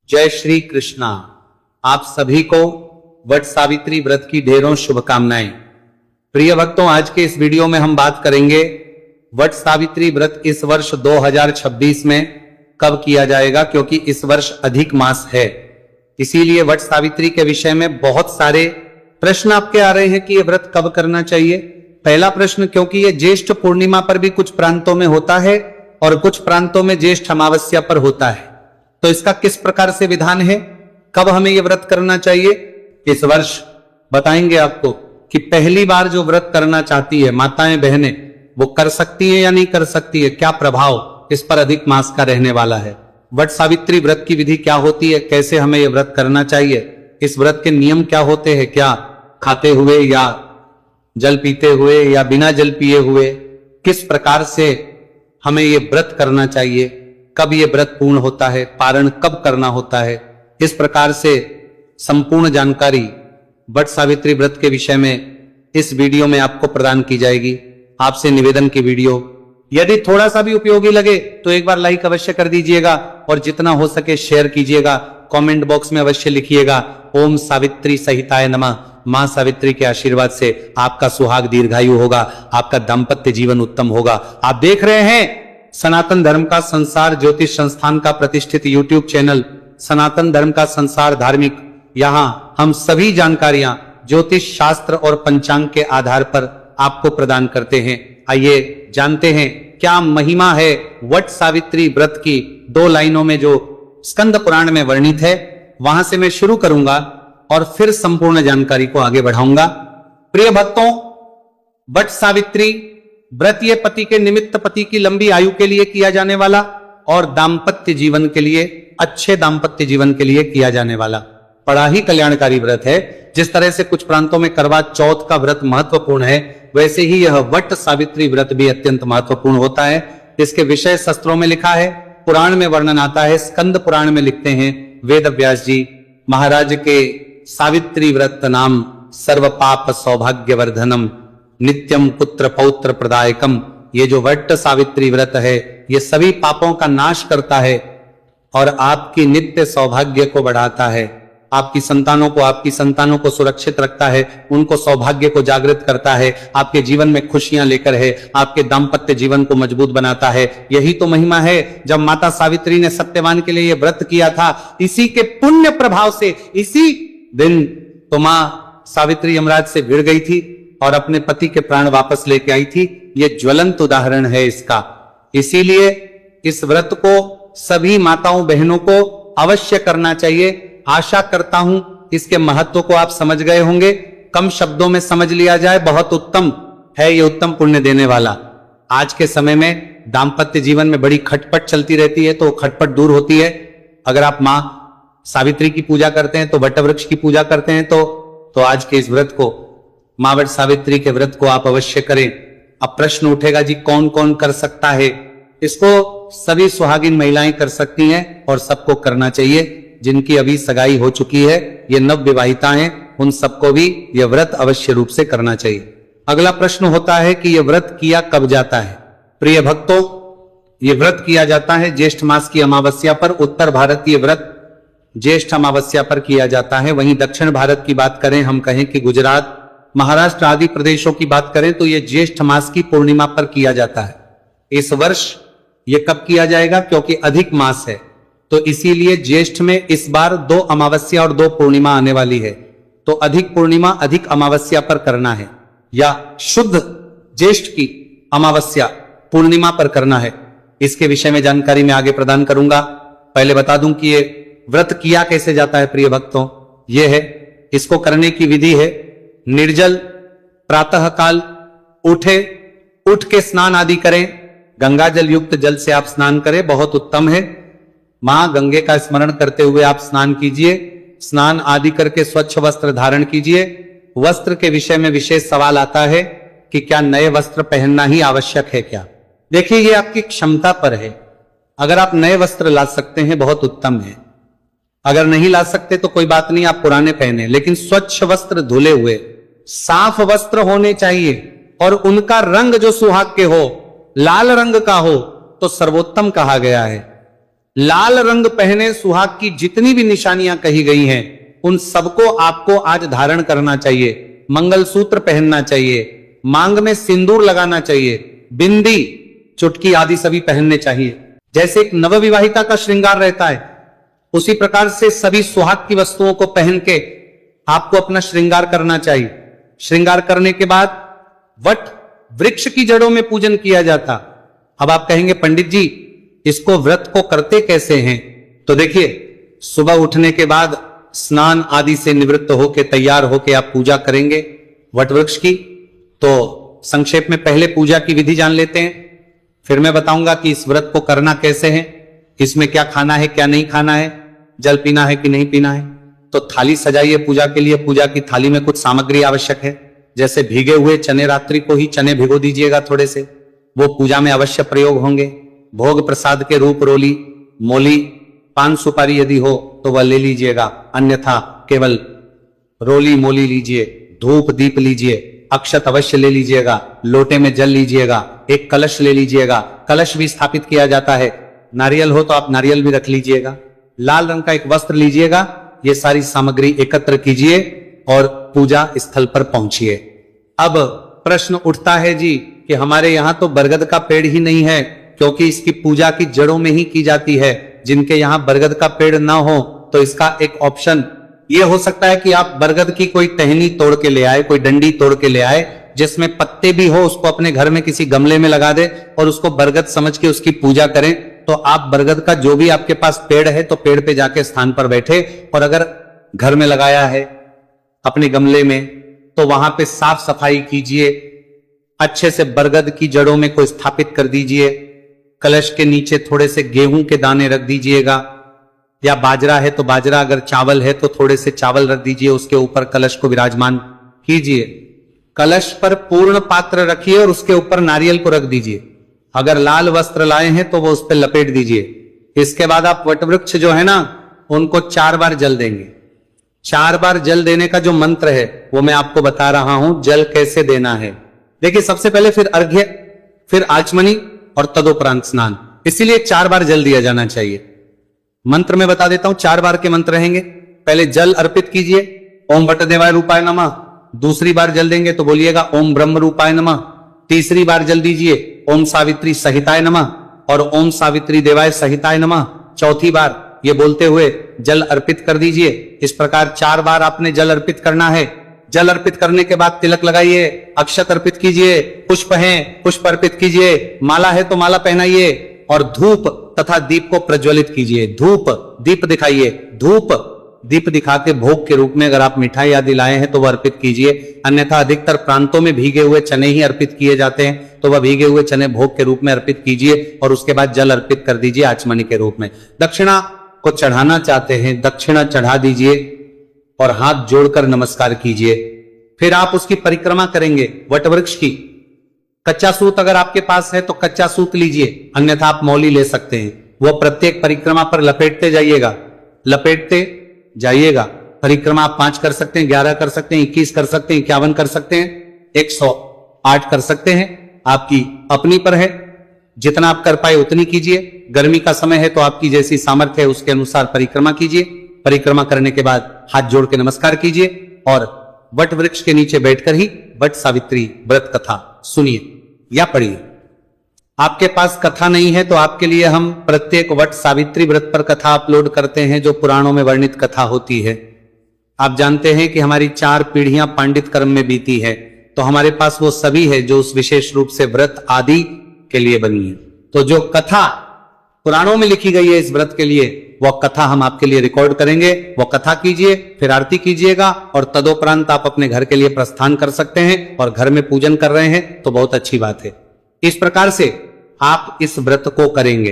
जय श्री कृष्णा। आप सभी को वट सावित्री व्रत की ढेरों शुभकामनाएं। प्रिय भक्तों, आज के इस वीडियो में हम बात करेंगे वट सावित्री व्रत इस वर्ष 2026 में कब किया जाएगा, क्योंकि इस वर्ष अधिक मास है। इसीलिए वट सावित्री के विषय में बहुत सारे प्रश्न आपके आ रहे हैं कि यह व्रत कब करना चाहिए। पहला प्रश्न, क्योंकि यह ज्येष्ठ पूर्णिमा पर भी कुछ प्रांतों में होता है और कुछ प्रांतों में ज्येष्ठ अमावस्या पर होता है, तो इसका किस प्रकार से विधान है, कब हमें यह व्रत करना चाहिए, इस वर्ष बताएंगे आपको कि पहली बार जो व्रत करना चाहती है माताएं बहनें, वो कर सकती है या नहीं कर सकती है, क्या प्रभाव इस पर अधिक मास का रहने वाला है, वट सावित्री व्रत की विधि क्या होती है, कैसे हमें यह व्रत करना चाहिए, इस व्रत के नियम क्या होते हैं, क्या खाते हुए या जल पीते हुए या बिना जल पिए हुए किस प्रकार से हमें यह व्रत करना चाहिए, कब यह व्रत पूर्ण होता है, पारण कब करना होता है, इस प्रकार से संपूर्ण जानकारी वट सावित्री व्रत के विषय में इस वीडियो में आपको प्रदान की जाएगी। आपसे निवेदन की वीडियो यदि थोड़ा सा भी उपयोगी लगे तो एक बार लाइक अवश्य कर दीजिएगा और जितना हो सके शेयर कीजिएगा। कमेंट बॉक्स में अवश्य लिखिएगा ओम सावित्री सहिताय नमः। मां सावित्री के आशीर्वाद से आपका सुहाग दीर्घायु होगा, आपका दाम्पत्य जीवन उत्तम होगा। आप देख रहे हैं सनातन धर्म का संसार ज्योतिष संस्थान का प्रतिष्ठित यूट्यूब चैनल सनातन धर्म का संसार धार्मिक। यहां हम सभी जानकारियां ज्योतिष शास्त्र और पंचांग के आधार पर आपको प्रदान करते हैं। आइए जानते हैं क्या महिमा है वट सावित्री व्रत की। 2 लाइनों में जो स्कंद पुराण में वर्णित है वहां से मैं शुरू करूंगा और फिर संपूर्ण जानकारी को आगे बढ़ाऊंगा। प्रिय भक्तों, वट सावित्री व्रत ये पति के निमित्त, पति की लंबी आयु के लिए किया जाने वाला और दाम्पत्य जीवन के लिए, अच्छे दाम्पत्य जीवन के लिए किया जाने वाला बड़ा ही कल्याणकारी व्रत है। जिस तरह से कुछ प्रांतों में करवा चौथ का व्रत महत्वपूर्ण है, वैसे ही यह वट सावित्री व्रत भी अत्यंत महत्वपूर्ण होता है। इसके विषय शास्त्रों में लिखा है, पुराण में वर्णन आता है। स्कंद पुराण में लिखते हैं वेद व्यास जी महाराज के, सावित्री व्रत नाम सर्व पाप सौभाग्य वर्धनम नित्यम पुत्र पौत्र प्रदायकम। ये जो वट सावित्री व्रत है ये सभी पापों का नाश करता है और आपकी नित्य सौभाग्य को बढ़ाता है, आपकी संतानों को सुरक्षित रखता है, उनको सौभाग्य को जागृत करता है, आपके जीवन में खुशियां लेकर है, आपके दाम्पत्य जीवन को मजबूत बनाता है। यही तो महिमा है। जब माता सावित्री ने सत्यवान के लिए यह व्रत किया था, इसी के पुण्य प्रभाव से इसी दिन तो मां सावित्री यमराज से भिड़ गई थी और अपने पति के प्राण वापस लेके आई थी। यह ज्वलंत उदाहरण है इसका। इसीलिए इस व्रत को सभी माताओं बहनों को अवश्य करना चाहिए। आशा करता हूं इसके महत्व को आप समझ गए होंगे। कम शब्दों में समझ लिया जाए, बहुत उत्तम है ये, उत्तम पुण्य देने वाला। आज के समय में दाम्पत्य जीवन में बड़ी खटपट चलती रहती है, तो खटपट दूर होती है। अगर आप मां सावित्री की पूजा करते हैं, तो वट वृक्ष की पूजा करते हैं, तो आज के इस व्रत को, मां वट सावित्री के व्रत को आप अवश्य करें। अब प्रश्न उठेगा जी कौन कौन कर सकता है? इसको सभी सुहागिन महिलाएं कर सकती हैं और सबको करना चाहिए। जिनकी अभी सगाई हो चुकी है, ये नव विवाहिता हैं, उन सबको भी यह व्रत अवश्य रूप से करना चाहिए। अगला प्रश्न होता है कि यह व्रत किया कब जाता है? प्रिय भक्तों, यह व्रत किया जाता है ज्येष्ठ मास की अमावस्या पर। उत्तर भारत ये व्रत ज्येष्ठ अमावस्या पर किया जाता है। वहीं दक्षिण भारत की बात करें, हम कहें कि गुजरात, महाराष्ट्र आदि प्रदेशों की बात करें, तो यह ज्येष्ठ मास की पूर्णिमा पर किया जाता है। इस वर्ष यह कब किया जाएगा? क्योंकि अधिक मास है, तो इसीलिए ज्येष्ठ में इस बार 2 अमावस्या और 2 पूर्णिमा आने वाली है। तो अधिक पूर्णिमा अधिक अमावस्या पर करना है या शुद्ध ज्येष्ठ की अमावस्या पूर्णिमा पर करना है, इसके विषय में जानकारी मैं आगे प्रदान करूंगा। पहले बता दूं कि ये व्रत किया कैसे जाता है। प्रिय भक्तों, यह है, इसको करने की विधि है, निर्जल प्रातः काल उठ के स्नान आदि करें। गंगा जल युक्त जल से आप स्नान करें, बहुत उत्तम है। मां गंगे का स्मरण करते हुए आप स्नान कीजिए। स्नान आदि करके स्वच्छ वस्त्र धारण कीजिए। वस्त्र के विषय में विशेष सवाल आता है कि क्या नए वस्त्र पहनना ही आवश्यक है क्या? देखिए, ये आपकी क्षमता पर है। अगर आप नए वस्त्र ला सकते हैं, बहुत उत्तम है। अगर नहीं ला सकते तो कोई बात नहीं, आप पुराने पहने, लेकिन स्वच्छ वस्त्र, धुले हुए साफ वस्त्र होने चाहिए और उनका रंग जो सुहाग के हो, लाल रंग का हो तो सर्वोत्तम कहा गया है। लाल रंग पहने सुहाग की जितनी भी निशानियां कही गई हैं उन सबको आपको आज धारण करना चाहिए। मंगलसूत्र पहनना चाहिए, मांग में सिंदूर लगाना चाहिए, बिंदी, चुटकी आदि सभी पहनने चाहिए। जैसे एक नवविवाहिता का श्रृंगार रहता है उसी प्रकार से सभी सुहाग की वस्तुओं को पहन के आपको अपना श्रृंगार करना चाहिए। श्रृंगार करने के बाद वट वृक्ष की जड़ों में पूजन किया जाता। अब आप कहेंगे पंडित जी इसको व्रत को करते कैसे हैं? तो देखिए, सुबह उठने के बाद स्नान आदि से निवृत्त होके तैयार होके आप पूजा करेंगे वट वृक्ष की। तो संक्षेप में पहले पूजा की विधि जान लेते हैं, फिर मैं बताऊंगा कि इस व्रत को करना कैसे है, इसमें क्या खाना है क्या नहीं खाना है, जल पीना है कि नहीं पीना है। तो थाली सजाइए पूजा के लिए। पूजा की थाली में कुछ सामग्री आवश्यक है, जैसे भीगे हुए चने, रात्रि को ही चने भिगो दीजिएगा थोड़े से, वो पूजा में अवश्य प्रयोग होंगे। भोग प्रसाद के रूप रोली, मोली, पान सुपारी यदि हो तो वह ले लीजिएगा, अन्यथा केवल रोली मोली लीजिए। धूप दीप लीजिए, अक्षत अवश्य ले लीजिएगा, लोटे में जल लीजिएगा, एक कलश ले लीजिएगा, कलश भी स्थापित किया जाता है। नारियल हो तो आप नारियल भी रख लीजिएगा। लाल रंग का एक वस्त्र लीजिएगा। ये सारी सामग्री एकत्र कीजिए और पूजा स्थल पर पहुंचिए। अब प्रश्न उठता है जी कि हमारे यहां तो बरगद का पेड़ ही नहीं है, क्योंकि इसकी पूजा की जड़ों में ही की जाती है। जिनके यहां बरगद का पेड़ ना हो तो इसका एक ऑप्शन ये हो सकता है कि आप बरगद की कोई टहनी तोड़ के ले आए, कोई डंडी तोड़ के ले आए जिसमें पत्ते भी हो, उसको अपने घर में किसी गमले में लगा दे और उसको बरगद समझ के उसकी पूजा करें। तो आप बरगद का जो भी आपके पास पेड़ है तो पेड़ पे जाके स्थान पर बैठे, और अगर घर में लगाया है अपने गमले में तो वहां पे साफ सफाई कीजिए, अच्छे से बरगद की जड़ों में को स्थापित कर दीजिए। कलश के नीचे थोड़े से गेहूं के दाने रख दीजिएगा, या बाजरा है तो बाजरा, अगर चावल है तो थोड़े से चावल रख दीजिए, उसके ऊपर कलश को विराजमान कीजिए। कलश पर पूर्ण पात्र रखिए और उसके ऊपर नारियल को रख दीजिए। अगर लाल वस्त्र लाए हैं तो वो उस पर लपेट दीजिए। इसके बाद आप वटवृक्ष जो है ना उनको 4 बार जल देंगे। 4 बार जल देने का जो मंत्र है वो मैं आपको बता रहा हूं, जल कैसे देना है। देखिए, सबसे पहले फिर अर्घ्य, फिर आचमनी और तदोपरांत स्नान, इसीलिए 4 बार जल दिया जाना चाहिए। मंत्र में बता देता हूं, 4 बार के मंत्र रहेंगे। पहले जल अर्पित कीजिए, ओम वटदेवाय रूपाय नमः। दूसरी बार जल देंगे तो बोलिएगा ओम ब्रह्म रूपाय नमः। तीसरी बार जल दीजिए ओम सावित्री सहिताय नमः और ओम सावित्री देवाय सहिताय नमः। चौथी बार ये बोलते हुए जल अर्पित कर दीजिए। इस प्रकार 4 बार आपने जल अर्पित करना है। जल अर्पित करने के बाद तिलक लगाइए, अक्षत अर्पित कीजिए, पुष्प हैं पुष्प अर्पित कीजिए, माला है तो माला पहनाइए और धूप तथा दीप को प्रज्वलित कीजिए। धूप दीप दिखाइए, धूप दीप दिखा के भोग के रूप में अगर आप मिठाई आदि लाए हैं तो वह अर्पित कीजिए। अन्यथा अधिकतर प्रांतों में भीगे हुए चने ही अर्पित किए जाते हैं, तो वह भीगे हुए चने भोग के रूप में अर्पित कीजिए और उसके बाद जल अर्पित कर दीजिए आचमनी के रूप में। दक्षिणा को चढ़ाना चाहते हैं, दक्षिणा चढ़ा दीजिए और हाथ जोड़कर नमस्कार कीजिए। फिर आप उसकी परिक्रमा करेंगे वटवृक्ष की। कच्चा सूत अगर आपके पास है तो कच्चा सूत लीजिए, अन्यथा आप मौली ले सकते हैं। वह प्रत्येक परिक्रमा पर लपेटते जाइएगा, लपेटते जाइएगा। परिक्रमा आप 5 कर सकते हैं, 11 कर सकते हैं, 21 कर सकते हैं, 51 कर सकते हैं, 108 कर सकते हैं। आपकी अपनी पर है, जितना आप कर पाए उतनी कीजिए। गर्मी का समय है तो आपकी जैसी सामर्थ्य है उसके अनुसार परिक्रमा कीजिए। परिक्रमा करने के बाद हाथ जोड़ के नमस्कार कीजिए और वट वृक्ष के नीचे बैठकर ही वट सावित्री व्रत कथा सुनिए या पढ़िए। आपके पास कथा नहीं है तो आपके लिए हम प्रत्येक वट सावित्री व्रत पर कथा अपलोड करते हैं, जो पुराणों में वर्णित कथा होती है। आप जानते हैं कि हमारी 4 पीढ़ियां पांडित कर्म में बीती है, तो हमारे पास वो सभी है जो उस विशेष रूप से व्रत आदि के लिए बनी है। तो जो कथा पुराणों में लिखी गई है इस व्रत के लिए, वह कथा हम आपके लिए रिकॉर्ड करेंगे। वो कथा कीजिए, फिर आरती कीजिएगा और तदोपरांत आप अपने घर के लिए प्रस्थान कर सकते हैं। और घर में पूजन कर रहे हैं तो बहुत अच्छी बात है। इस प्रकार से आप इस व्रत को करेंगे।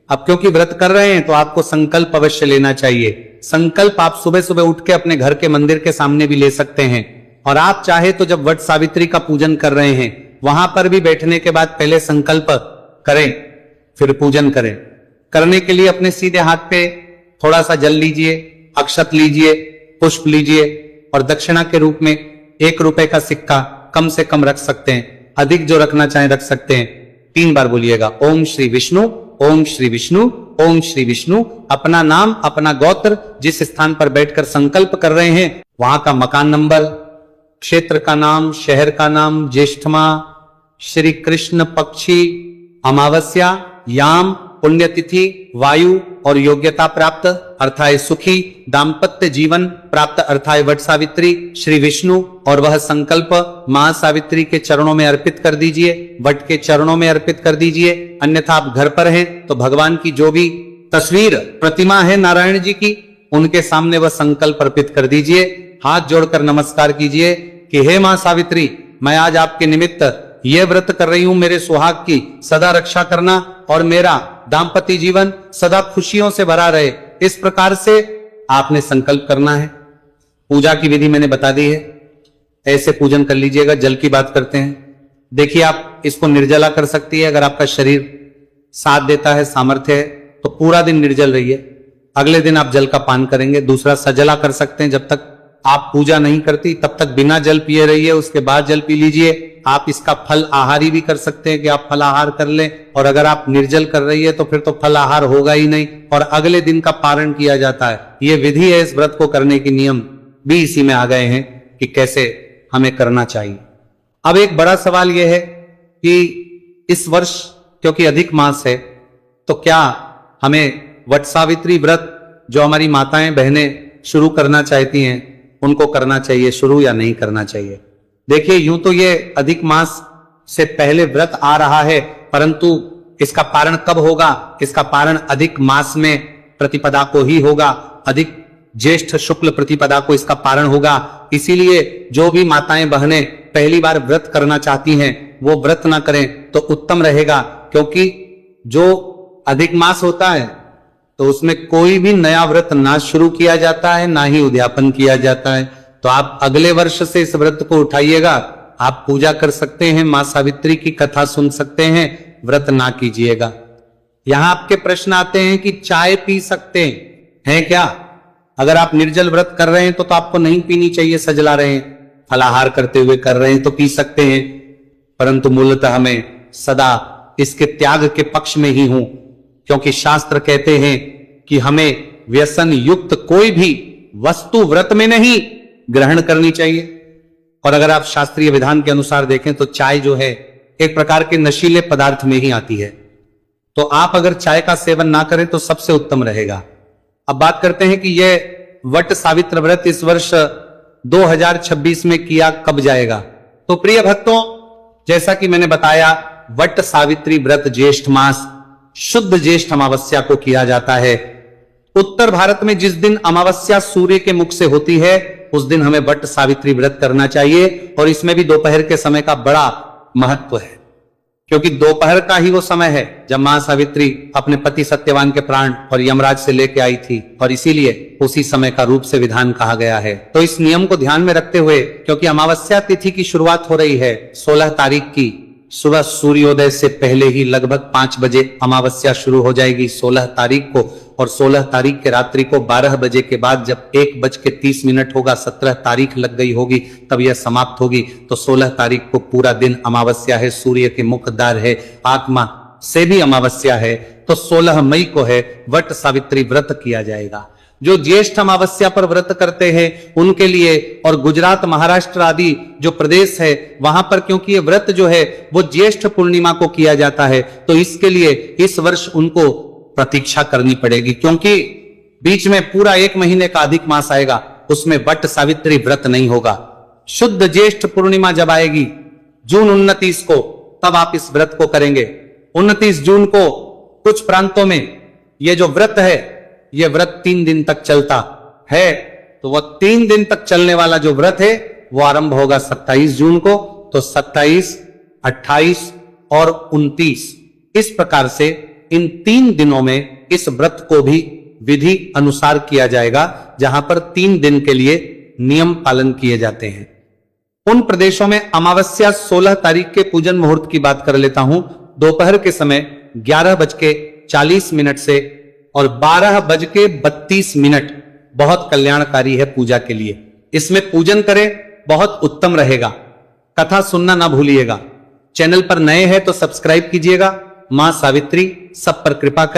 अब क्योंकि व्रत कर रहे हैं तो आपको संकल्प अवश्य लेना चाहिए। संकल्प आप सुबह सुबह उठ के अपने घर के मंदिर के सामने भी ले सकते हैं, और आप चाहे तो जब वट सावित्री का पूजन कर रहे हैं वहां पर भी बैठने के बाद पहले संकल्प करें, फिर पूजन करें। करने के लिए अपने सीधे हाथ पे थोड़ा सा जल लीजिए, अक्षत लीजिए, पुष्प लीजिए और दक्षिणा के रूप में 1 रुपए का सिक्का कम से कम रख सकते हैं, अधिक जो रखना चाहे रख सकते हैं। 3 बार बोलिएगा ओम श्री विष्णु ओम श्री विष्णु, ओम श्री विष्णु। अपना नाम, अपना गोत्र, जिस स्थान पर बैठकर संकल्प कर रहे हैं वहां का मकान नंबर, क्षेत्र का नाम, शहर का नाम, ज्येष्ठमा, श्री कृष्ण पक्षी, अमावस्या, याम, पुण्यतिथि, वायु और योग्यता प्राप्त अर्थात सुखी दाम्पत्य जीवन प्राप्त अर्थात वट सावित्री, श्री विष्णु और वह संकल्प महासावित्री के चरणों में अर्पित कर दीजिए, वट के चरणों में अर्पित कर दीजिए। अन्यथा आप घर पर हैं तो भगवान की जो भी तस्वीर प्रतिमा है नारायण जी की, उनके सामने वह संकल्प अर्पित कर दीजिए। हाथ जोड़कर नमस्कार कीजिए कि हे मां सावित्री, मैं आज आपके निमित्त यह व्रत कर रही हूं, मेरे सुहाग की सदा रक्षा करना और मेरा दाम्पत्य जीवन सदा खुशियों से भरा रहे। इस प्रकार से आपने संकल्प करना है। पूजा की विधि मैंने बता दी है, ऐसे पूजन कर लीजिएगा। जल की बात करते हैं, देखिए आप इसको निर्जला कर सकती है। अगर आपका शरीर साथ देता है, सामर्थ्य है, तो पूरा दिन निर्जल रहिए। अगले दिन आप जल का पान करेंगे। दूसरा, सजला कर सकते हैं। जब तक आप पूजा नहीं करती तब तक बिना जल पिए रहिए, उसके बाद जल पी लीजिए। आप इसका फल आहारी भी कर सकते हैं कि आप फल आहार कर लें, और अगर आप निर्जल कर रही है तो फिर तो फल आहार होगा ही नहीं और अगले दिन का पारण किया जाता है। ये विधि है, इस व्रत को करने की नियम भी इसी में आ गए हैं कि कैसे हमें करना चाहिए। अब एक बड़ा सवाल यह है कि इस वर्ष क्योंकि अधिक मास है, तो क्या हमें वट सावित्री व्रत जो हमारी माताएं बहनें शुरू करना चाहती हैं उनको करना चाहिए शुरू या नहीं करना चाहिए? देखिए, यूं तो ये अधिक मास से पहले व्रत आ रहा है, परंतु इसका पारण कब होगा? इसका पारण अधिक मास में प्रतिपदा को ही होगा, अधिक ज्येष्ठ शुक्ल प्रतिपदा को इसका पारण होगा। इसीलिए जो भी माताएं बहनें पहली बार व्रत करना चाहती हैं वो व्रत ना करें तो उत्तम रहेगा, क्योंकि जो अधिक मास होता है तो उसमें कोई भी नया व्रत ना शुरू किया जाता है, ना ही उद्यापन किया जाता है। तो आप अगले वर्ष से इस व्रत को उठाइएगा। आप पूजा कर सकते हैं, मां सावित्री की कथा सुन सकते हैं, व्रत ना कीजिएगा। यहां आपके प्रश्न आते हैं कि चाय पी सकते हैं क्या? अगर आप निर्जल व्रत कर रहे हैं तो आपको नहीं पीनी चाहिए। सजला रहे हैं, फलाहार करते हुए कर रहे हैं तो पी सकते हैं, परंतु मूलतः हमें सदा इसके त्याग के पक्ष में ही हूं, क्योंकि शास्त्र कहते हैं कि हमें व्यसन युक्त कोई भी वस्तु व्रत में नहीं ग्रहण करनी चाहिए। और अगर आप शास्त्रीय विधान के अनुसार देखें तो चाय जो है एक प्रकार के नशीले पदार्थ में ही आती है, तो आप अगर चाय का सेवन ना करें तो सबसे उत्तम रहेगा। अब बात करते हैं कि यह वट सावित्र व्रत इस वर्ष 2026 में किया कब जाएगा। तो प्रिय भक्तों, जैसा कि मैंने बताया, वट सावित्री व्रत ज्येष्ठ मास शुद्ध ज्येष्ठ अमावस्या को किया जाता है। उत्तर भारत में जिस दिन अमावस्या सूर्य के मुख से होती है उस दिन हमें वट सावित्री व्रत करना चाहिए, और इसमें भी दोपहर के समय का बड़ा महत्व है, क्योंकि दोपहर का ही वो समय है जब मां सावित्री अपने पति सत्यवान के प्राण और यमराज से लेके आई थी, और इसीलिए उसी समय का रूप से विधान कहा गया है। तो इस नियम को ध्यान में रखते हुए, क्योंकि अमावस्या तिथि की शुरुआत हो रही है 16 तारीख की सुबह, सूर्योदय से पहले ही लगभग 5 बजे अमावस्या शुरू हो जाएगी 16 तारीख को, और 16 तारीख के रात्रि को 12 बजे के बाद जब 1:30 होगा, 17 तारीख लग गई होगी, तब यह समाप्त होगी। तो 16 तारीख को पूरा दिन अमावस्या है, सूर्य के मुखद्वार है, आत्मा से भी अमावस्या है, तो 16 मई को है वट सावित्री व्रत किया जाएगा। जो ज्येष्ठ अमावस्या पर व्रत करते हैं उनके लिए, और गुजरात, महाराष्ट्र आदि जो प्रदेश है वहां पर, क्योंकि ये व्रत जो है वो ज्येष्ठ पूर्णिमा को किया जाता है, तो इसके लिए इस वर्ष उनको प्रतीक्षा करनी पड़ेगी, क्योंकि बीच में पूरा 1 महीने का अधिक मास आएगा, उसमें वट सावित्री व्रत नहीं होगा। शुद्ध ज्येष्ठ पूर्णिमा जब आएगी जून 29 को, तब आप इस व्रत को करेंगे। 29 जून को कुछ प्रांतों में यह जो व्रत है, यह व्रत 3 दिन तक चलता है, तो वह 3 दिन तक चलने वाला जो व्रत है वो आरंभ होगा 27 जून को। तो 27, 28 और 29, इस प्रकार से इन 3 दिनों में इस व्रत को भी विधि अनुसार किया जाएगा, जहां पर 3 दिन के लिए नियम पालन किए जाते हैं। उन प्रदेशों में अमावस्या 16 तारीख के पूजन मुहूर्त की बात कर लेता हूं। दोपहर के समय 11:40 से और 12:32 बहुत कल्याणकारी है पूजा के लिए। इसमें पूजन करें, बहुत उत्तम रहेगा। कथा सुनना ना भूलिएगा। चैनल पर नए हैं तो सब्सक्राइब कीजिएगा, मां सावित्री सब पर कृपा कर